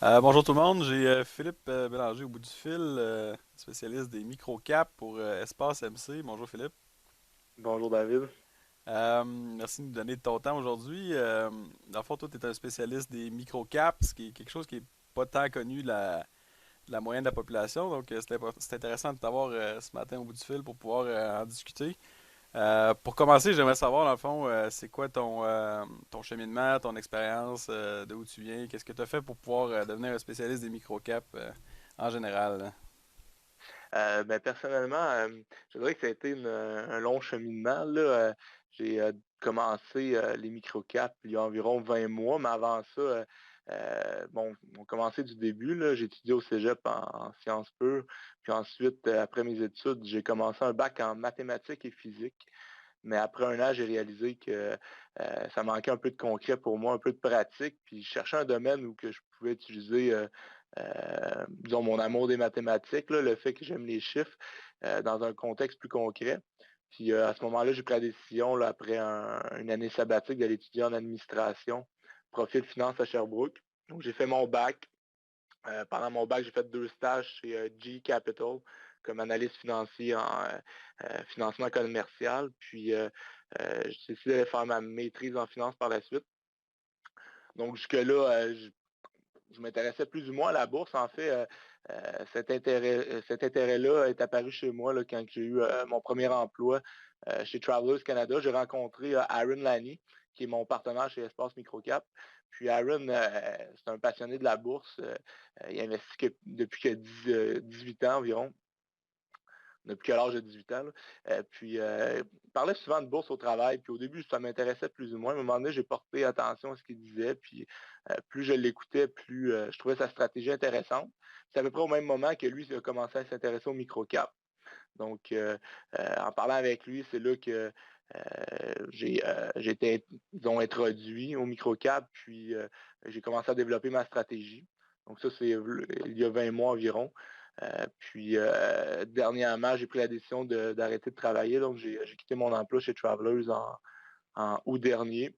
Bonjour tout le monde, j'ai Philippe Bélanger au bout du fil, spécialiste des microcaps pour Espace MC. Bonjour Philippe. Bonjour David. Merci de nous donner de ton temps aujourd'hui. Dans le fond, toi, tu es un spécialiste des microcaps, ce qui est quelque chose qui est pas tant connu de la moyenne de la population. Donc, c'est intéressant de t'avoir ce matin au bout du fil pour pouvoir en discuter. Pour commencer, j'aimerais savoir, dans le fond, c'est quoi ton cheminement, ton expérience, de où tu viens, qu'est-ce que tu as fait pour pouvoir devenir un spécialiste des microcaps en général, là? Personnellement, je dirais que ça a été un long cheminement, là. J'ai commencé les microcaps il y a environ 20 mois, mais avant ça, bon, on commençait du début, là. J'ai étudié au cégep en sciences pures. Puis ensuite, après mes études, j'ai commencé un bac en mathématiques et physique. Mais après un an, j'ai réalisé que ça manquait un peu de concret pour moi, un peu de pratique. Puis je cherchais un domaine où que je pouvais utiliser, disons, mon amour des mathématiques, là, le fait que j'aime les chiffres, dans un contexte plus concret. Puis à ce moment-là, j'ai pris la décision, là, après une année sabbatique, d'aller étudier en administration, profil finance à Sherbrooke. Donc j'ai fait mon bac. Pendant mon bac, j'ai fait 2 stages chez G Capital comme analyste financier en financement commercial. Puis, j'ai décidé de faire ma maîtrise en finance par la suite. Donc, jusque-là, je m'intéressais plus ou moins à la bourse. En fait, cet intérêt-là est apparu chez moi là, quand j'ai eu mon premier emploi chez Travelers Canada. J'ai rencontré Aaron Lani, qui est mon partenaire chez Espace Microcap. Puis Aaron, c'est un passionné de la bourse. Il investit depuis que 18 ans environ, depuis que l'âge de 18 ans. Là. Il parlait souvent de bourse au travail. Puis au début, ça m'intéressait plus ou moins. À un moment donné, j'ai porté attention à ce qu'il disait. Puis plus je l'écoutais, plus je trouvais sa stratégie intéressante. C'est à peu près au même moment que lui a commencé à s'intéresser au microcap. Donc, en parlant avec lui, c'est là que j'ai été, disons, introduit au microcap. Puis, j'ai commencé à développer ma stratégie. Donc, ça, c'est il y a 20 mois environ. Dernièrement, j'ai pris la décision d'arrêter de travailler. Donc, j'ai quitté mon emploi chez Travelers en août dernier.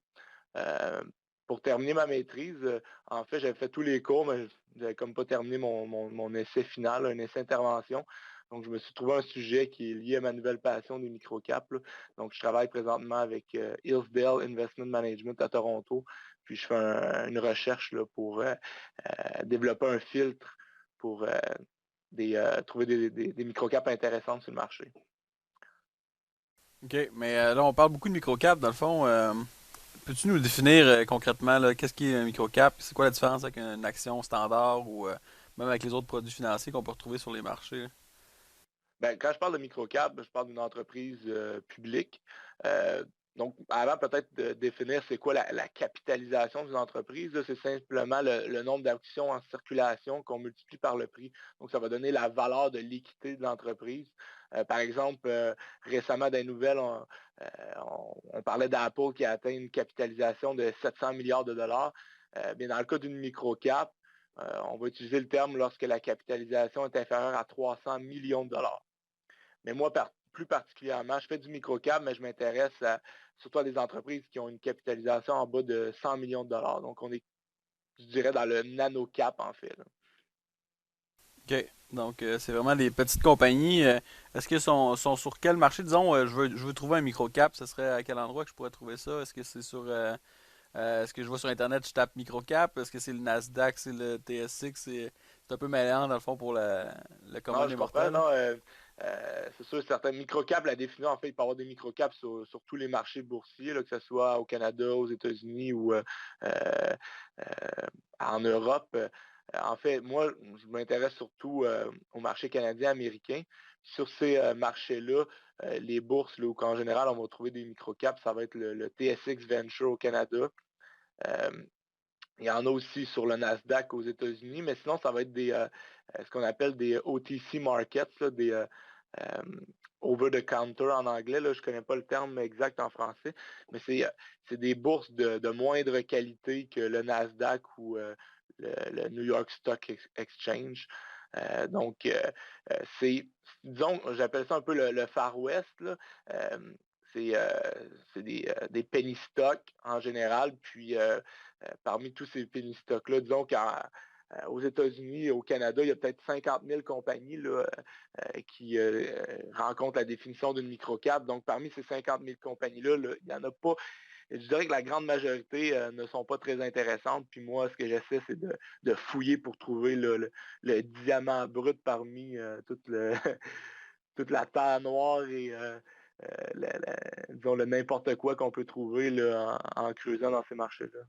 Euh, pour terminer ma maîtrise, en fait, j'avais fait tous les cours, mais j'avais comme pas terminé mon essai final, un essai intervention. Donc, je me suis trouvé un sujet qui est lié à ma nouvelle passion des microcaps. Là. Donc, je travaille présentement avec Hillsdale Investment Management à Toronto. Puis, je fais une recherche là, pour développer un filtre pour trouver des microcaps intéressantes sur le marché. OK, mais là, on parle beaucoup de microcaps. Dans le fond, peux-tu nous définir concrètement là, qu'est-ce qui est un microcap? C'est quoi la différence avec une action standard ou même avec les autres produits financiers qu'on peut retrouver sur les marchés, là? Ben, quand je parle de microcap, je parle d'une entreprise publique. Euh, donc, avant peut-être de définir c'est quoi la capitalisation d'une entreprise, c'est simplement le nombre d'actions en circulation qu'on multiplie par le prix. Donc, ça va donner la valeur de l'équité de l'entreprise. Par exemple, récemment, dans les nouvelles, on parlait d'Apple qui a atteint une capitalisation de 700 milliards de dollars. Bien, dans le cas d'une microcap, on va utiliser le terme lorsque la capitalisation est inférieure à 300 millions de dollars. Mais moi, plus particulièrement, je fais du microcap, mais je m'intéresse surtout à des entreprises qui ont une capitalisation en bas de 100 millions de dollars. Donc, on est, je dirais, dans le nano-cap, en fait. Là. OK. Donc, c'est vraiment des petites compagnies. Est-ce qu'ils sont sur quel marché? Disons, je veux trouver un microcap. Ce serait à quel endroit que je pourrais trouver ça? Est-ce que c'est sur... est-ce que je vois sur Internet, je tape microcap? Est-ce que c'est le Nasdaq, c'est le TSX? C'est un peu mêlant, dans le fond, pour le commun Non, des je comprends. mortels. Non, c'est sûr, certains microcaps, la définition, en fait, il peut y avoir des microcaps sur tous les marchés boursiers, là, que ce soit au Canada, aux États-Unis ou euh, en Europe. En fait, moi, je m'intéresse surtout au marché canadien, américain. Sur ces marchés-là, les bourses, là, où en général, on va trouver des microcaps, ça va être le TSX Venture au Canada. Euh, il y en a aussi sur le Nasdaq aux États-Unis, mais sinon, ça va être ce qu'on appelle des OTC markets, là, des euh, over-the-counter en anglais. Là, je ne connais pas le terme exact en français, mais c'est des bourses de moindre qualité que le Nasdaq ou le New York Stock Exchange. Donc, c'est, disons, j'appelle ça un peu le Far West. Là. Euh, c'est des penny stocks en général, puis parmi tous ces penny stocks-là, disons qu'en aux États-Unis et au Canada, il y a peut-être 50 000 compagnies là, qui rencontrent la définition d'une microcap. Donc, parmi ces 50 000 compagnies-là, là, il n'y en a pas. Je dirais que la grande majorité ne sont pas très intéressantes. Puis moi, ce que j'essaie, c'est de fouiller pour trouver le diamant brut parmi toute la terre noire et disons, le n'importe quoi qu'on peut trouver là, en creusant dans ces marchés-là.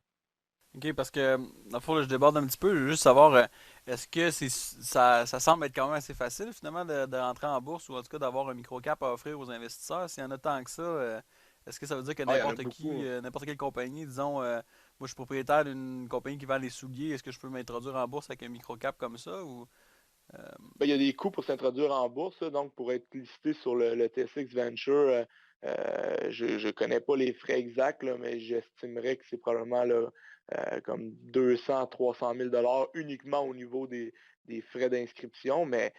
Ok, parce que, dans le fond, là, je déborde un petit peu. Je veux juste savoir, est-ce que ça semble être quand même assez facile, finalement, de rentrer en bourse ou en tout cas d'avoir un microcap à offrir aux investisseurs? S'il y en a tant que ça, est-ce que ça veut dire que Ah, il y en a n'importe qui, beaucoup. n'importe quelle compagnie, disons, moi je suis propriétaire d'une compagnie qui vend des souliers, est-ce que je peux m'introduire en bourse avec un microcap comme ça ou... euh, Ben, il y a des coûts pour s'introduire en bourse, là. Donc pour être listé sur le TSX Venture, je ne connais pas les frais exacts, là, mais j'estimerais que c'est probablement là, comme 200 à 300 000 uniquement au niveau des frais d'inscription, mais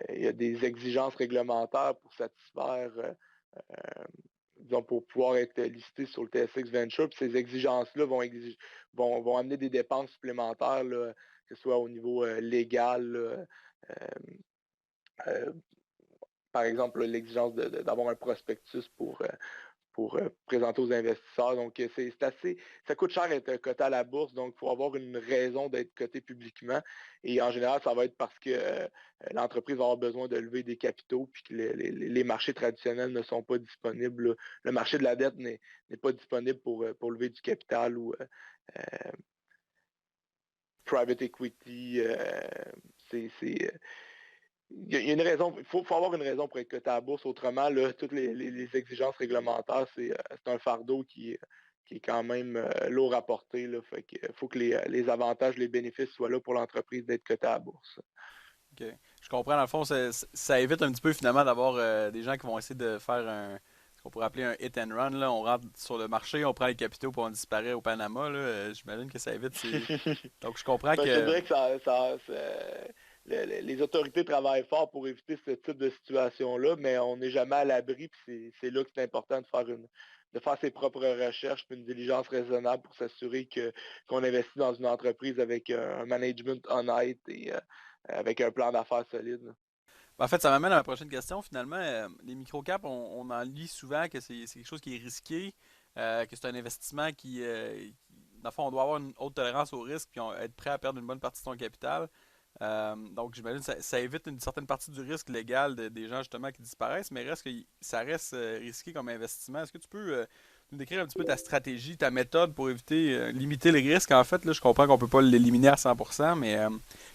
il y a des exigences réglementaires pour satisfaire, disons, pour pouvoir être listé sur le TSX Venture. Puis ces exigences-là vont amener des dépenses supplémentaires, là, que ce soit au niveau légal, là, euh, euh, par exemple, l'exigence d'avoir un prospectus pour présenter aux investisseurs. Donc, c'est assez, ça coûte cher d'être coté à la bourse, donc il faut avoir une raison d'être coté publiquement. Et en général, ça va être parce que l'entreprise va avoir besoin de lever des capitaux, puis que les marchés traditionnels ne sont pas disponibles. Le marché de la dette n'est pas disponible pour lever du capital ou private equity. C'est il y a une raison, faut avoir une raison pour être coté à la bourse. Autrement, là, toutes les exigences réglementaires, c'est un fardeau qui est quand même lourd à porter. Là, fait que, faut que les avantages, les bénéfices soient là pour l'entreprise d'être coté à la bourse. ok. Je comprends, dans le fond, ça évite un petit peu finalement d'avoir des gens qui vont essayer de faire ce qu'on pourrait appeler un hit and run, là. On rentre sur le marché, on prend les capitaux, puis on disparaît au Panama, là. J'imagine que ça évite ces... Donc je comprends Ben, je te que... dirais que les autorités travaillent fort pour éviter ce type de situation-là, mais on n'est jamais à l'abri, puis c'est là que c'est important de faire ses propres recherches, puis une diligence raisonnable pour s'assurer qu'on investit dans une entreprise avec un management honnête et avec un plan d'affaires solide. En fait, ça m'amène à ma prochaine question. Finalement, les microcaps, on en lit souvent que c'est quelque chose qui est risqué, que c'est un investissement dans le fond, on doit avoir une haute tolérance au risque puis être prêt à perdre une bonne partie de son capital. Donc, j'imagine que ça évite une certaine partie du risque légal des gens justement qui disparaissent, mais ça reste risqué comme investissement. Est-ce que tu peux nous décrire un petit peu ta stratégie, ta méthode pour éviter, limiter les risques? En fait, là, je comprends qu'on peut pas l'éliminer à 100%, mais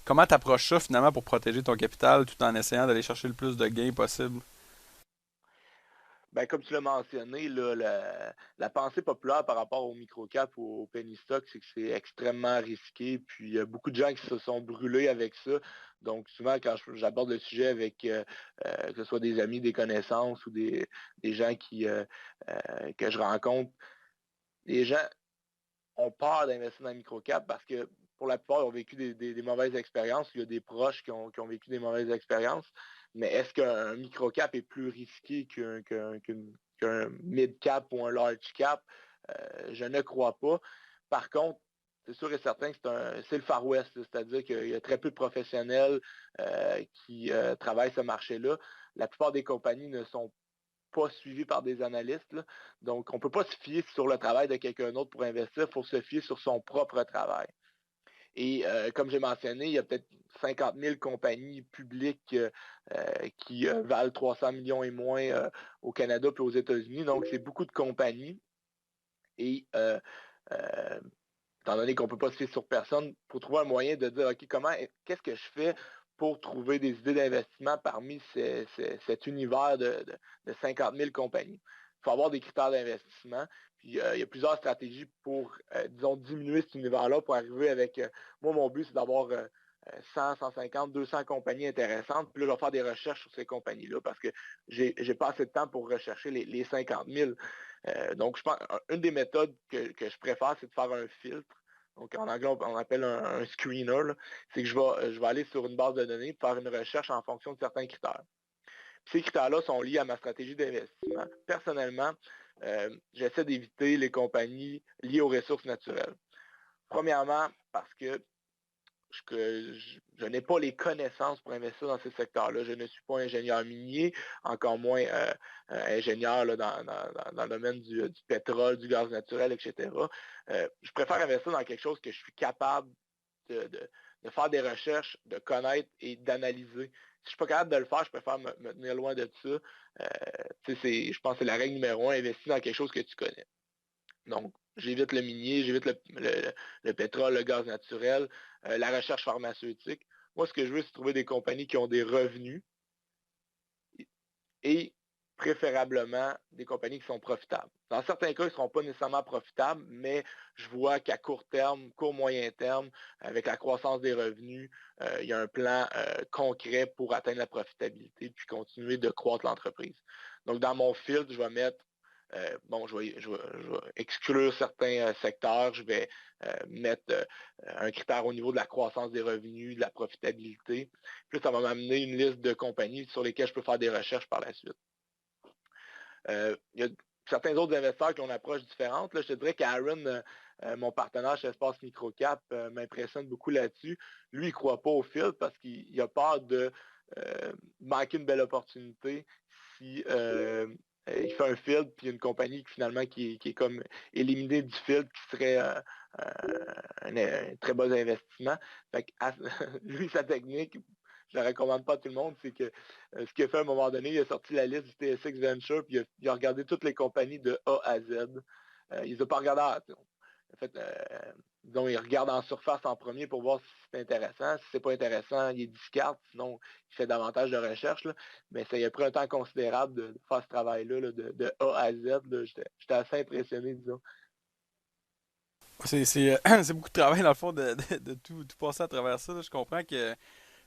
comment tu approches ça finalement pour protéger ton capital tout en essayant d'aller chercher le plus de gains possible? Ben, comme tu l'as mentionné, là, la pensée populaire par rapport au microcap ou au penny stock, c'est que c'est extrêmement risqué. Puis il y a beaucoup de gens qui se sont brûlés avec ça. Donc souvent, quand j'aborde le sujet avec que ce soit des amis, des connaissances ou des gens que je rencontre, les gens ont peur d'investir dans le microcap parce que pour la plupart, ils ont vécu des mauvaises expériences. Il y a des proches qui ont vécu des mauvaises expériences. Mais est-ce qu'un microcap est plus risqué qu'un mid-cap ou un large cap? Je ne crois pas. Par contre, c'est sûr et certain que c'est le Far West, c'est-à-dire qu'il y a très peu de professionnels qui travaillent ce marché-là. La plupart des compagnies ne sont pas suivi par des analystes, là. Donc, on ne peut pas se fier sur le travail de quelqu'un d'autre pour investir, il faut se fier sur son propre travail. Et comme j'ai mentionné, il y a peut-être 50 000 compagnies publiques qui valent 300 millions et moins au Canada et aux États-Unis. Donc, c'est beaucoup de compagnies. Et euh, étant donné qu'on ne peut pas se fier sur personne, pour trouver un moyen de dire, OK, qu'est-ce que je fais pour trouver des idées d'investissement parmi cet univers de 50 000 compagnies. Il faut avoir des critères d'investissement. Puis, il y a plusieurs stratégies pour, disons, diminuer cet univers-là pour arriver avec, moi, mon but, c'est d'avoir 100, 150, 200 compagnies intéressantes. Puis là, je vais faire des recherches sur ces compagnies-là parce que j'ai pas assez de temps pour rechercher les 50 000. Donc, je pense une des méthodes que je préfère, c'est de faire un filtre. Donc, en anglais, on appelle un screener. C'est que je vais aller sur une base de données pour faire une recherche en fonction de certains critères. Puis ces critères-là sont liés à ma stratégie d'investissement. Personnellement, j'essaie d'éviter les compagnies liées aux ressources naturelles. Premièrement, parce que je n'ai pas les connaissances pour investir dans ces secteurs-là. Je ne suis pas ingénieur minier, encore moins ingénieur là, dans le domaine du pétrole, du gaz naturel, etc. Je préfère investir dans quelque chose que je suis capable de faire des recherches, de connaître et d'analyser. Si je ne suis pas capable de le faire, je préfère me tenir loin de ça. Je pense que c'est la règle numéro 1, investir dans quelque chose que tu connais. Donc, j'évite le minier, j'évite le pétrole, le gaz naturel, la recherche pharmaceutique. Moi, ce que je veux, c'est trouver des compagnies qui ont des revenus et préférablement des compagnies qui sont profitables. Dans certains cas, ils ne seront pas nécessairement profitables, mais je vois qu'à court terme, court moyen terme, avec la croissance des revenus, il y a un plan concret pour atteindre la profitabilité puis continuer de croître l'entreprise. Donc, dans mon filtre, je vais mettre je vais exclure certains secteurs, je vais mettre un critère au niveau de la croissance des revenus, de la profitabilité. Puis ça va m'amener une liste de compagnies sur lesquelles je peux faire des recherches par la suite. Il y a certains autres investisseurs qui ont une approche différente. Là, je te dirais qu'Aaron, mon partenaire chez Espace Microcap, m'impressionne beaucoup là-dessus. Lui, il ne croit pas au fil parce qu'il a peur de manquer une belle opportunité si il fait un field, puis il y a une compagnie qui est comme éliminée du field, qui serait un très bon investissement. Fait que, lui, sa technique, je ne la recommande pas à tout le monde, c'est que ce qu'il a fait à un moment donné, il a sorti la liste du TSX Venture, puis il a regardé toutes les compagnies de A à Z. Il ne les a pas regardées en fait, disons, il regarde en surface en premier pour voir si c'est intéressant. Si c'est pas intéressant, il discarte, sinon il fait davantage de recherche. Là. Mais ça y a pris un temps considérable de faire ce travail-là, là, de A à Z. J'étais assez impressionné, disons. C'est beaucoup de travail, dans le fond, de tout passer à travers ça. Là. Je comprends que,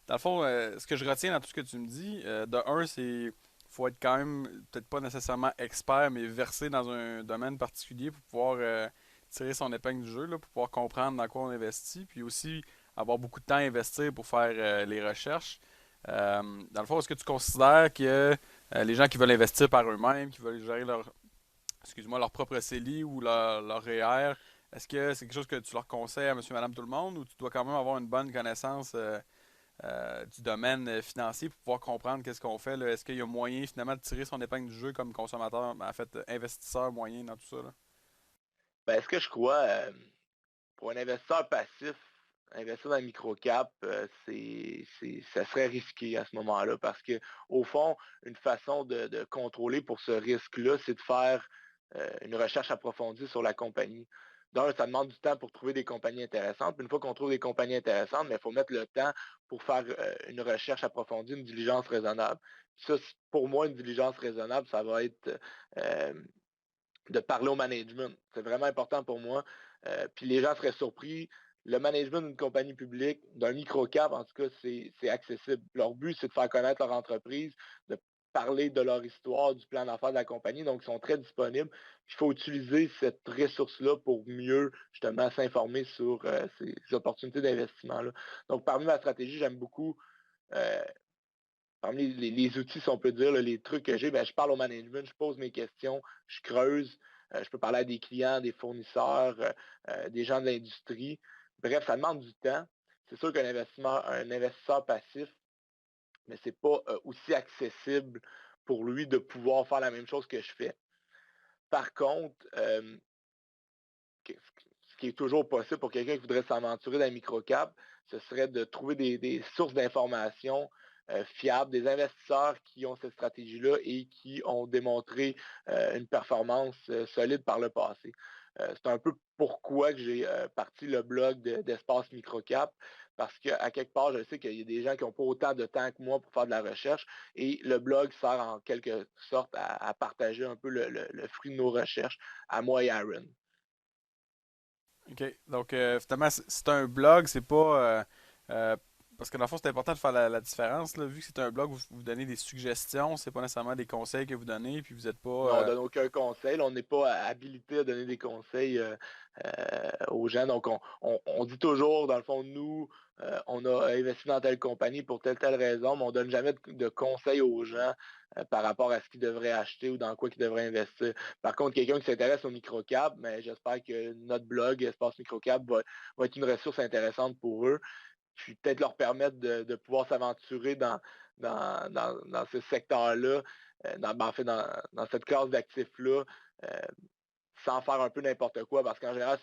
dans le fond, ce que je retiens dans tout ce que tu me dis, de un, c'est faut être quand même, peut-être pas nécessairement expert, mais versé dans un domaine particulier pour pouvoir tirer son épingle du jeu, là, pour pouvoir comprendre dans quoi on investit, puis aussi avoir beaucoup de temps à investir pour faire les recherches. Dans le fond, est-ce que tu considères que les gens qui veulent investir par eux-mêmes, qui veulent gérer leur propre CELI ou leur REER, est-ce que c'est quelque chose que tu leur conseilles à monsieur, madame, tout le monde ou tu dois quand même avoir une bonne connaissance du domaine financier pour pouvoir comprendre qu'est-ce qu'on fait là? Est-ce qu'il y a moyen finalement de tirer son épingle du jeu comme consommateur, en fait investisseur moyen dans tout ça là? Ben, est-ce que je crois, pour un investisseur passif, investir dans le microcap, ça serait risqué à ce moment-là parce que, au fond, une façon de contrôler pour ce risque-là, c'est de faire une recherche approfondie sur la compagnie. D'un, ça demande du temps pour trouver des compagnies intéressantes. Puis une fois qu'on trouve des compagnies intéressantes, il faut mettre le temps pour faire une recherche approfondie, une diligence raisonnable. Ça, pour moi, une diligence raisonnable, ça va être de parler au management. C'est vraiment important pour moi. Puis les gens seraient surpris. Le management d'une compagnie publique, d'un microcap, en tout cas, c'est accessible. Leur but, c'est de faire connaître leur entreprise, de parler de leur histoire, du plan d'affaires de la compagnie. Donc, ils sont très disponibles. Il faut utiliser cette ressource-là pour mieux, justement, s'informer sur ces opportunités d'investissement-là. Donc, parmi ma stratégie, j'aime beaucoup euh, parmi les outils, si on peut dire, là, les trucs que j'ai, ben, je parle au management, je pose mes questions, je creuse, je peux parler à des clients, des fournisseurs, des gens de l'industrie. Bref, ça demande du temps. C'est sûr un investisseur passif, mais ce n'est pas aussi accessible pour lui de pouvoir faire la même chose que je fais. Par contre, ce qui est toujours possible pour quelqu'un qui voudrait s'aventurer dans le microcap, ce serait de trouver des sources d'informations fiables, des investisseurs qui ont cette stratégie-là et qui ont démontré une performance solide par le passé. C'est un peu pourquoi que j'ai parti le blog d'Espace Microcap, parce qu'à quelque part, je sais qu'il y a des gens qui n'ont pas autant de temps que moi pour faire de la recherche, et le blog sert en quelque sorte à partager un peu le fruit de nos recherches à moi et Aaron. OK. Donc, finalement, c'est un blog, c'est pas. Parce que dans le fond, c'est important de faire la différence. Là, vu que c'est un blog, vous donnez des suggestions, c'est pas nécessairement des conseils que vous donnez, puis vous n'êtes pas. Non, on ne donne aucun conseil. On n'est pas habilité à donner des conseils aux gens. Donc, on dit toujours, dans le fond, nous, on a investi dans telle compagnie pour telle raison, mais on ne donne jamais de conseils aux gens par rapport à ce qu'ils devraient acheter ou dans quoi ils devraient investir. Par contre, quelqu'un qui s'intéresse au microcap, mais j'espère que notre blog, Espace Microcap, va être une ressource intéressante pour eux. puis peut-être leur permettre de pouvoir s'aventurer dans ce secteur-là, en fait, dans cette classe d'actifs-là, sans faire un peu n'importe quoi, parce qu'en général,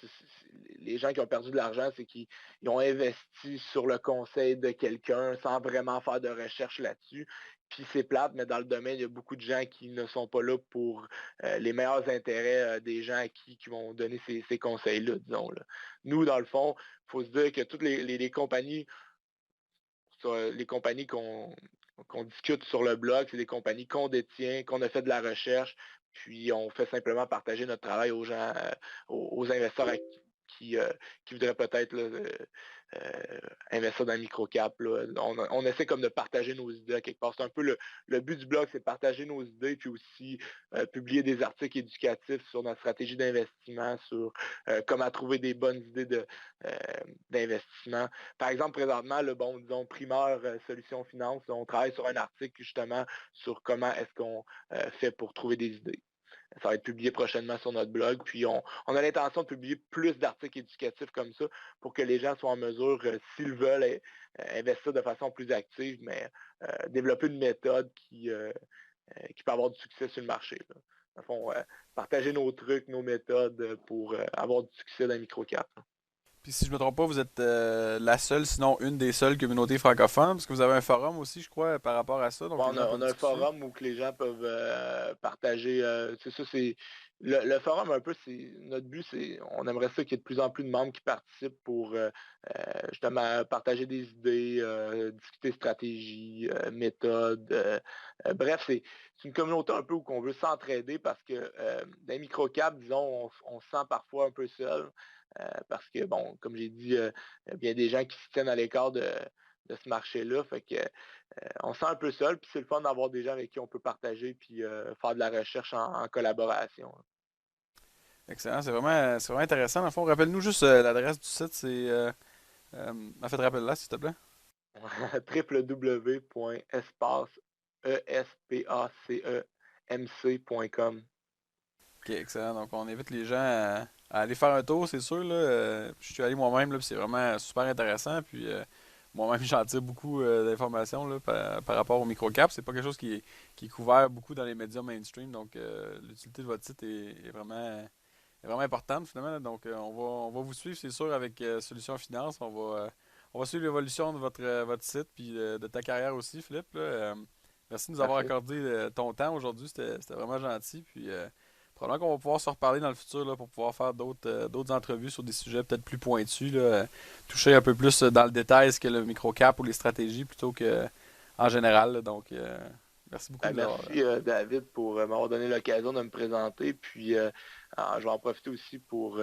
les gens qui ont perdu de l'argent, c'est qu'ils ont investi sur le conseil de quelqu'un sans vraiment faire de recherche là-dessus. Puis c'est plate, mais dans le domaine, il y a beaucoup de gens qui ne sont pas là pour les meilleurs intérêts des gens à qui vont donner ces conseils-là, disons. Là. Nous, dans le fond, il faut se dire que toutes les compagnies, les compagnies qu'on discute sur le blog, c'est des compagnies qu'on détient, qu'on a fait de la recherche, puis on fait simplement partager notre travail aux gens, aux investisseurs qui voudraient peut-être investir dans le microcap. Là. On essaie comme de partager nos idées à quelque part. C'est un peu le but du blog, c'est de partager nos idées, puis aussi publier des articles éducatifs sur notre stratégie d'investissement, sur comment trouver des bonnes idées d'investissement. Par exemple, présentement, disons, Primeur Solutions Finance, on travaille sur un article justement sur comment est-ce qu'on fait pour trouver des idées. Ça va être publié prochainement sur notre blog. Puis on a l'intention de publier plus d'articles éducatifs comme ça pour que les gens soient en mesure, s'ils veulent investir de façon plus active, mais développer une méthode qui peut avoir du succès sur le marché. Là. Dans le fond, partager nos trucs, nos méthodes pour avoir du succès dans les microcap. Puis si je me trompe pas, vous êtes la seule, sinon une des seules communautés francophones, parce que vous avez un forum aussi, je crois, par rapport à ça, donc Bon, les gens on peuvent a un discuter. forum où que les gens peuvent partager. C'est ça, c'est le forum un peu, c'est notre but, c'est on aimerait ça qu'il y ait de plus en plus de membres qui participent pour justement partager des idées, discuter stratégie, méthode. Bref, c'est une communauté un peu où on veut s'entraider parce que dans les microcaps, disons, on se sent parfois un peu seul. Parce que, bon, comme j'ai dit, il y a des gens qui se tiennent à l'écart de ce marché-là. Fait que on se sent un peu seul, puis c'est le fun d'avoir des gens avec qui on peut partager puis faire de la recherche en collaboration. Excellent, c'est vraiment intéressant. Dans le fond, rappelle-nous juste l'adresse du site, en fait, rappelle-la, s'il te plaît. www.espacemc.com. Ok, excellent. Donc, on invite les gens à aller faire un tour, c'est sûr. Là. Je suis allé moi-même, là, puis c'est vraiment super intéressant. Puis, moi-même, j'en tire beaucoup d'informations là, par rapport au microcap. C'est pas quelque chose qui est couvert beaucoup dans les médias mainstream. Donc, l'utilité de votre site est vraiment importante, finalement. Là. Donc, on va vous suivre, c'est sûr, avec Solutions Finance. On va suivre l'évolution de votre site, puis de ta carrière aussi, Philippe. Là. Merci de nous avoir Parfait. accordé ton temps aujourd'hui. C'était vraiment gentil. Puis, probablement qu'on va pouvoir se reparler dans le futur là, pour pouvoir faire d'autres entrevues sur des sujets peut-être plus pointus, là, toucher un peu plus dans le détail ce que le microcap ou les stratégies plutôt que en général. Là. Donc, merci beaucoup Ben, de nous avoir. merci David pour m'avoir donné l'occasion de me présenter. Puis je vais en profiter aussi pour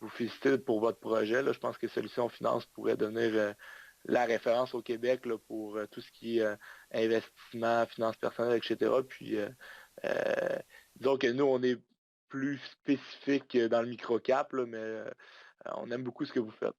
vous féliciter pour votre projet. Là. Je pense que Solutions Finance pourrait devenir la référence au Québec là, pour tout ce qui est investissement, finances personnelles, etc. Puis euh, disons que nous, on est plus spécifique dans le microcap, là, mais on aime beaucoup ce que vous faites.